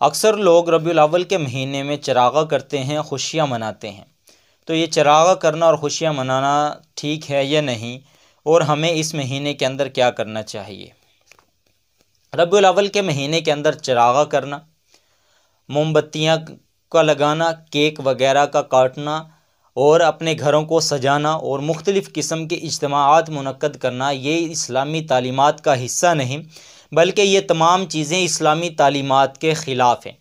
अक्सर लोग रबीउल अव्वल के महीने में चरागा करते हैं, खुशियाँ मनाते हैं। तो ये चरागा करना और खुशियाँ मनाना ठीक है या नहीं, और हमें इस महीने के अंदर क्या करना चाहिए। रबीउल अव्वल के महीने के अंदर चरागा करना, मोमबत्तियाँ का लगाना, केक वगैरह का काटना और अपने घरों को सजाना और मुख्तलिफ़ किस्म के इज्तिमाआत मुनक्कद करना, ये इस्लामी तालीमात का हिस्सा नहीं, बल्कि ये तमाम चीज़ें इस्लामी तालीमात के ख़िलाफ़ हैं।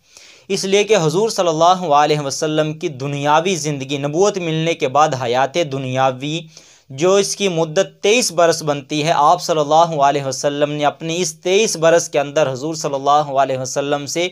इसलिए कि हुज़ूर सल्लल्लाहु अलैहि वसल्लम की दुनियावी ज़िंदगी, नबूवत मिलने के बाद हयात दुनियावी जो इसकी मुद्दत 23 बरस बनती है, आप सल्लल्लाहु अलैहि वसल्लम ने अपनी इस 23 बरस के अंदर हुज़ूर सल्लल्लाहु अलैहि वसल्लम से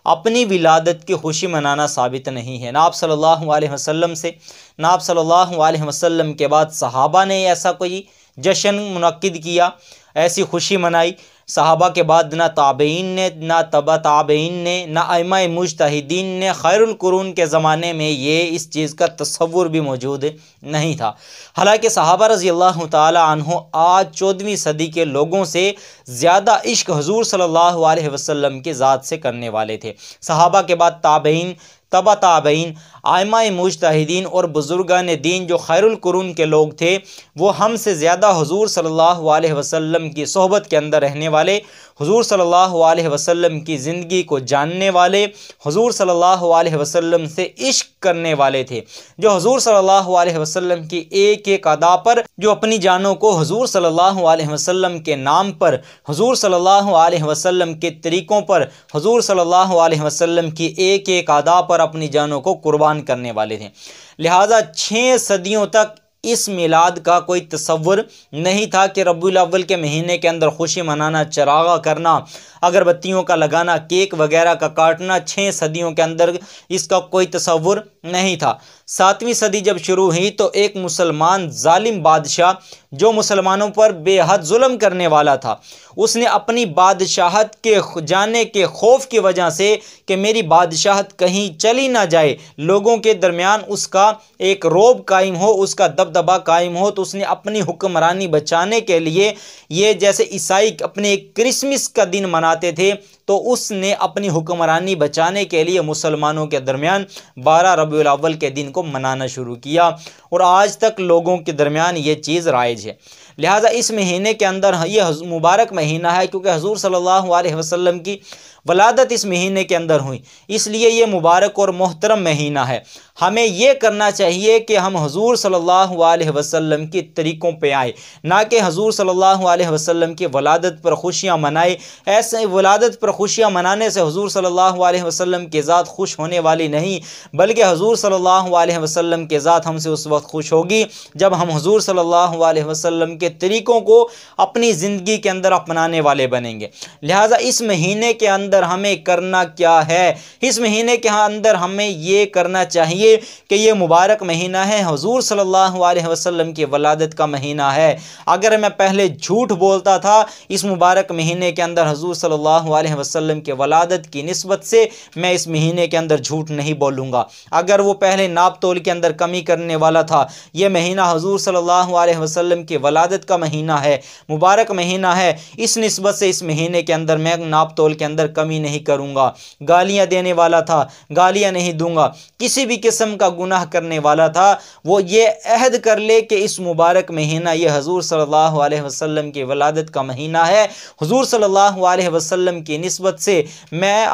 अपनी विलादत की खुशी मनाना साबित नहीं है। ना आप सल्लल्लाहु अलैहि वसल्लम से, ना आप सल्लल्लाहु अलैहि वसल्लम के बाद सहाबा ने ऐसा कोई जश्न मुनक्किद किया, ऐसी खुशी मनाई। सहाबा के बाद ना ताबईन ने, ना तबा ताबईन ने, ना अइम्मा मुज्तहिदीन ने, खैरुल कुरून के ज़माने में ये इस चीज़ का तसव्वुर भी मौजूद नहीं था। हालांकि सहाबा रज़ी अल्लाह ताला अन्हु आज 14वीं सदी के लोगों से ज़्यादा इश्क हुज़ूर सल्लल्लाहु अलैहि वसल्लम की ज़ात से करने वाले थे। सहाबा के बाद ताबईन, तबा ताबईन, आइम्मा मुज्तहिदीन और बुज़ुर्गान दीन जो खैरुल कुरून के लोग थे, वो हमसे ज़्यादा हुज़ूर सल्लल्लाहु अलैहि वसल्लम की सोहबत के अंदर रहने वाले, हुज़ूर सल्लल्लाहु अलैहि वसल्लम की ज़िंदगी को जानने वाले, हुज़ूर सल्लल्लाहु अलैहि वसल्लम से इश्क करने वाले थे, जो हुज़ूर सल्लल्लाहु अलैहि वसल्लम की एक एक अदा पर, जो अपनी जानों को हुज़ूर सल्लल्लाहु अलैहि वसल्लम के नाम पर, हुज़ूर सल्लल्लाहु अलैहि वसल्लम के तरीक़ों पर, हुज़ूर सल्लल्लाहु अलैहि वसल्लम की एक एक अदा पर अपनी जानों को कुर्बान करने वाले थे। लिहाजा 6 सदियों तक इस मिलाद का कोई तसव्वुर नहीं था कि रबीउल अव्वल के महीने के अंदर खुशी मनाना, चरागा करना, अगरबत्तियों का लगाना, केक वगैरह का काटना, 6 सदियों के अंदर इसका कोई तसव्वुर नहीं था। 7वीं सदी जब शुरू हुई तो एक मुसलमान जालिम बादशाह जो मुसलमानों पर बेहद जुल्म करने वाला था, उसने अपनी बादशाहत के जाने के खौफ की वजह से कि मेरी बादशाहत कहीं चली ना जाए, लोगों के दरमियान उसका एक रोब कायम हो, उसका दबदबा कायम हो, तो उसने अपनी हुक्मरानी बचाने के लिए, ये जैसे ईसाई अपने क्रिसमस का दिन मनाते थे, तो उसने अपनी हुक्मरानी बचाने के लिए मुसलमानों के दरमियान 12 रबीउल अव्वल के दिन को मनाना शुरू किया, और आज तक लोगों के दरमियान ये चीज़ राइज है। लिहाजा इस महीने के अंदर ये मुबारक महीना है, क्योंकि हुज़ूर सल्लल्लाहु अलैहि वसल्लम की वलादत इस महीने के अंदर हुई, इसलिए ये मुबारक और मोहतरम महीना है। हमें ये करना चाहिए कि हम हुज़ूर सल्लल्लाहु अलैहि वसल्लम के तरीक़ों पे आए, ना कि हुज़ूर सल्लल्लाहु अलैहि वसल्लम की वलादत पर खुशियाँ मनाए। ऐसे वलादत पर खुशियाँ मनाने से हुज़ूर सल्लल्लाहु अलैहि वसल्लम की ज़ात खुश होने वाली नहीं, बल्कि हुज़ूर सल्लल्लाहु अलैहि वसल्लम की ज़ात हमसे उस वक्त खुश होगी जब हम हुज़ूर सल्लल्लाहु अलैहि वसल्लम के तरीक़ों को अपनी ज़िंदगी के अंदर अपनाने वाले बनेंगे। लिहाजा इस महीने के अंदर हमें करना क्या है, इस महीने के अंदर हमें ये करना चाहिए कि ये मुबारक महीना है, हुज़ूर सल्लल्लाहु अलैहि वसल्लम की वलादत का महीना है। अगर मैं पहले झूठ बोलता था इस मुबारक महीने के अंदर हुज़ूर सल्लल्लाहु अलैहि वसल्लम के वलादत की निस्बत से, मैं इस महीने के अंदर झूठ नहीं बोलूँगा। अगर वो पहले नाप तोल के अंदर कमी करने वाला था, ये महीना हुज़ूर सल्लल्लाहु अलैहि वसल्लम की वलादत का महीना है, मुबारक महीना है, इस निस्बत से इस महीने के अंदर मैं नाप तोल के अंदर कमी नहीं करूँगा। गालियाँ देने वाला था, गालियाँ नहीं दूँगा। किसी भी किस्म का गुनाह करने वाला था, वो ये अहद कर ले कि इस मुबारक महीना ये हुज़ूर सल्लल्लाहु अलैहि वसल्लम की वलादत का महीना है, हुज़ूर सल्लल्लाहु अलैहि वसल्लम की निस्बत से मैं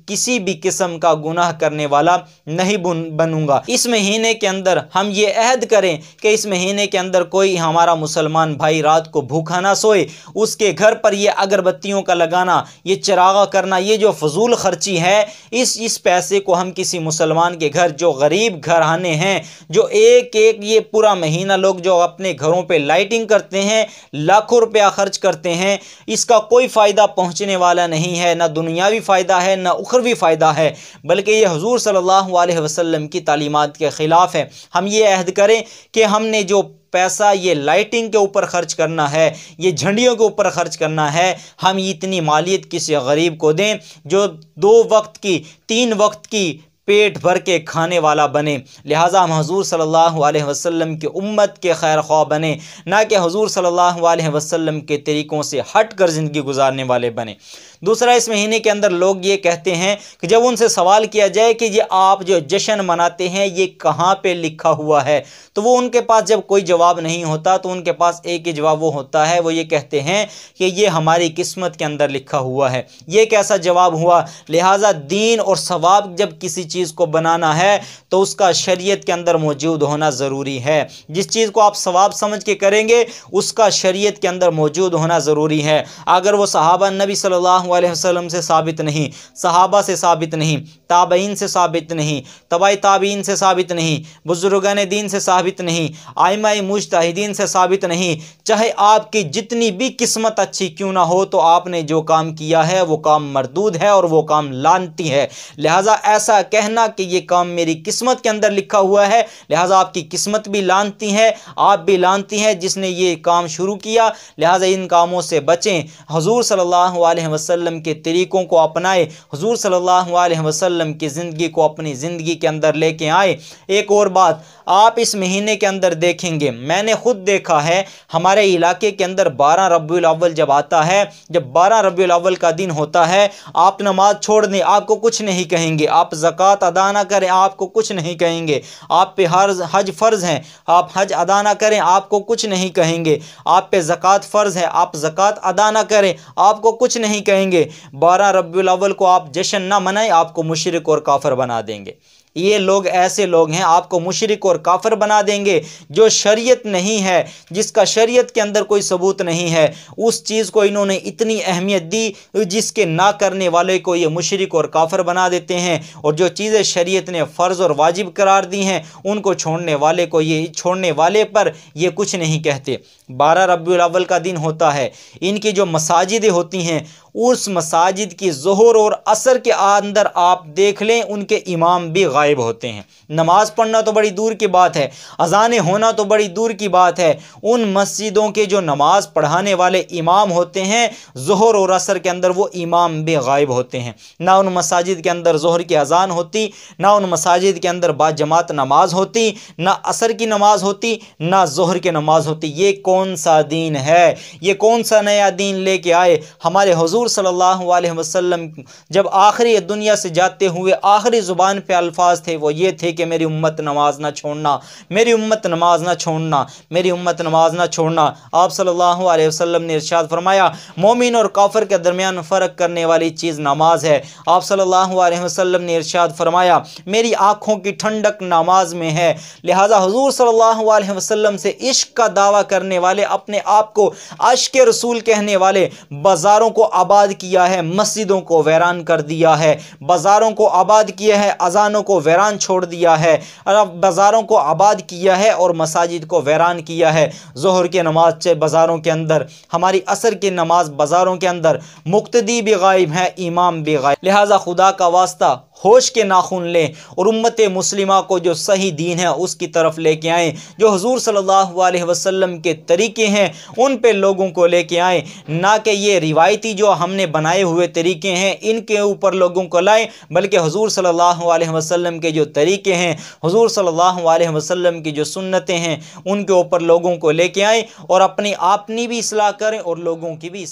किसी भी किस्म का गुनाह करने वाला नहीं बनूंगा। इस महीने के अंदर हम ये अहद करें कि इस महीने के अंदर कोई हमारा मुसलमान भाई रात को भूखा ना सोए, उसके घर पर ये अगरबत्तियों का लगाना, ये चरागा करना, ये जो फजूल खर्ची है, इस पैसे को हम किसी मुसलमान के घर, जो गरीब घराने हैं, जो एक एक ये पूरा महीना लोग जो अपने घरों पे लाइटिंग करते हैं, लाखों रुपया खर्च करते हैं, इसका कोई फ़ायदा पहुंचने वाला नहीं है, ना दुनियावी फ़ायदा है ना उखरवी फ़ायदा है, बल्कि ये हुज़ूर सल्लल्लाहु अलैहि वसल्लम की तालीमात के ख़िलाफ़ है। हम ये अहद करें कि हमने जो पैसा ये लाइटिंग के ऊपर खर्च करना है, ये झंडियों के ऊपर खर्च करना है, हम इतनी मालियत किसी गरीब को दें जो 2 वक्त की 3 वक्त की पेट भर के खाने वाला बने। लिहाजा हम हुज़ूर सल्लल्लाहु अलैहि वसल्लम की उम्मत के खैर ख्वाह बने, ना कि हुज़ूर सल्लल्लाहु अलैहि वसल्लम के तरीक़ों से हट कर ज़िंदगी गुजारने वाले बने। दूसरा, इस महीने के अंदर लोग ये कहते हैं कि जब उनसे सवाल किया जाए कि ये आप जो जश्न मनाते हैं ये कहाँ पे लिखा हुआ है, तो वो उनके पास जब कोई जवाब नहीं होता तो उनके पास एक ही जवाब वो होता है, वो ये कहते हैं कि ये हमारी किस्मत के अंदर लिखा हुआ है। ये कैसा जवाब हुआ? लिहाजा दीन और सवाब जब किसी चीज़ को बनाना है तो उसका शरीयत के अंदर मौजूद होना ज़रूरी है। जिस चीज़ को आप सवाब समझ के करेंगे उसका शरीयत के अंदर मौजूद होना ज़रूरी है। अगर वो सहाबा नबी सल्लल्लाहु अलैहि वसल्लम से साबित नहीं, सहाबा से साबित नहीं, ताबईन से साबित नहीं, तबाई ताबीन से साबित नहीं, बुजुर्गान दीन से साबित नहीं, आइमाए मुज्तहिदीन से साबित नहीं, चाहे आपकी जितनी भी किस्मत अच्छी क्यों ना हो, तो आपने जो काम किया है वो काम मरदूद है और वो काम लानती है। लिहाजा ऐसा कहना कि ये काम मेरी किस्मत के अंदर लिखा हुआ है, लिहाजा आपकी किस्मत भी लानती है, आप भी लानती हैं जिसने ये काम शुरू किया। लिहाजा इन कामों से बचें, हुजूर सल्लल्लाहु अलैहि वसल्लम के तरीक़ों को अपनाएं, हुजूर सल्लल्लाहु अलैहि वसल्लम की ज़िंदगी को अपनी ज़िंदगी के अंदर लेके आए। एक और बात, आप इस महीने के अंदर देखेंगे, मैंने खुद देखा है हमारे इलाके के अंदर 12 रबीउल अव्वल जब आता है, जब 12 रबीउल अव्वल का दिन होता है, आप नमाज छोड़ दें आपको कुछ नहीं कहेंगे, आप ज़कात अदा ना करें आपको कुछ नहीं कहेंगे, आप पे हज फ़र्ज़ हैं आप हज अदा ना करें आपको कुछ नहीं कहेंगे, आप पे ज़कात फ़र्ज़ है आप ज़कात अदा ना करें आपको कुछ नहीं कहेंगे। 12 रबीउल अव्वल को आप जश्न ना मनाएं, आपको मुशरिक और काफिर बना देंगे। ये लोग ऐसे लोग हैं, आपको मुशरिक और काफिर बना देंगे। जो शरीयत नहीं है, जिसका शरीयत के अंदर कोई सबूत नहीं है, उस चीज़ को इन्होंने इतनी अहमियत दी जिसके ना करने वाले को ये मुशरिक और काफिर बना देते हैं, और जो चीज़ें शरीयत ने फ़र्ज़ और वाजिब करार दी हैं उनको छोड़ने वाले पर ये कुछ नहीं कहते। 12 रबीउल अव्वल का दिन होता है, इनकी जो मसाजिदें होती हैं उस मसाजिद की ज़ोहर और असर के अंदर आप देख लें उनके इमाम भी गायब होते हैं। नमाज़ पढ़ना तो बड़ी दूर की बात है, अज़ानें होना तो बड़ी दूर की बात है, उन मस्जिदों के जो नमाज़ पढ़ाने वाले इमाम होते हैं ज़ोहर और असर के अंदर वो इमाम भी गायब होते हैं। ना उन मसाजिद के अंदर ज़ोहर की अज़ान होती, ना उन मसाजिद के अंदर बाजमात नमाज होती, ना असर की नमाज होती, ना ज़ोहर की नमाज होती। ये कौन सा दीन है? ये कौन सा नया दीन लेके आए? हमारे हुजूर सल्लल्लाहु अलैहि वसल्लम जब आखिरी दुनिया से जाते हुए आखिरी ज़ुबान पे अल्फाज थे वो ये थे कि मेरी उम्मत नमाज ना छोड़ना, मेरी उम्मत नमाज ना छोड़ना, मेरी उम्मत नमाज ना छोड़ना। आप सल्लल्लाहु अलैहि वसल्लम ने इरशाद फरमाया मोमिन और काफिर के दरमियान फ़र्क करने वाली चीज़ नमाज है। आप सल्लल्लाहु अलैहि वसल्लम ने इरशाद फरमाया मेरी आँखों की ठंडक नमाज में है। लिहाजा हुजूर सल्लल्लाहु अलैहि वसल्लम से इश्क का दावा करने वाले, अपने आप को अश्क रसूल कहने वाले, बाज़ारों को आबाद किया है, मस्जिदों को वैरान कर दिया है, बाज़ारों को आबाद किया है, अज़ानों को वैरान छोड़ दिया है, बाज़ारों को आबाद किया है और मसाजिद को वैरान किया है। ज़ोहर की नमाज बाज़ारों के अंदर, हमारी असर की नमाज बाज़ारों के अंदर, मुक्तदी भी गायब है, इमाम भी गायब। लिहाजा खुदा का वास्ता होश के नाखून लें और उम्मत मुस्लिमा को जो सही दीन है उसकी तरफ लेके आएँ, जो हुजूर सल्लल्लाहु अलैहि वसल्लम के तरीके हैं उन पे लोगों को लेके आएँ, ना कि ये रिवायती जो हमने बनाए हुए तरीके हैं इनके ऊपर लोगों को लाएं, बल्कि हुजूर सल्लल्लाहु अलैहि वसल्लम के जो तरीके हैं, हुजूर सल्लल्लाहु अलैहि वसल्लम की जो सुन्नतें हैं उनके ऊपर लोगों को लेके आएँ और अपनी भी इस्लाह करें और लोगों की भी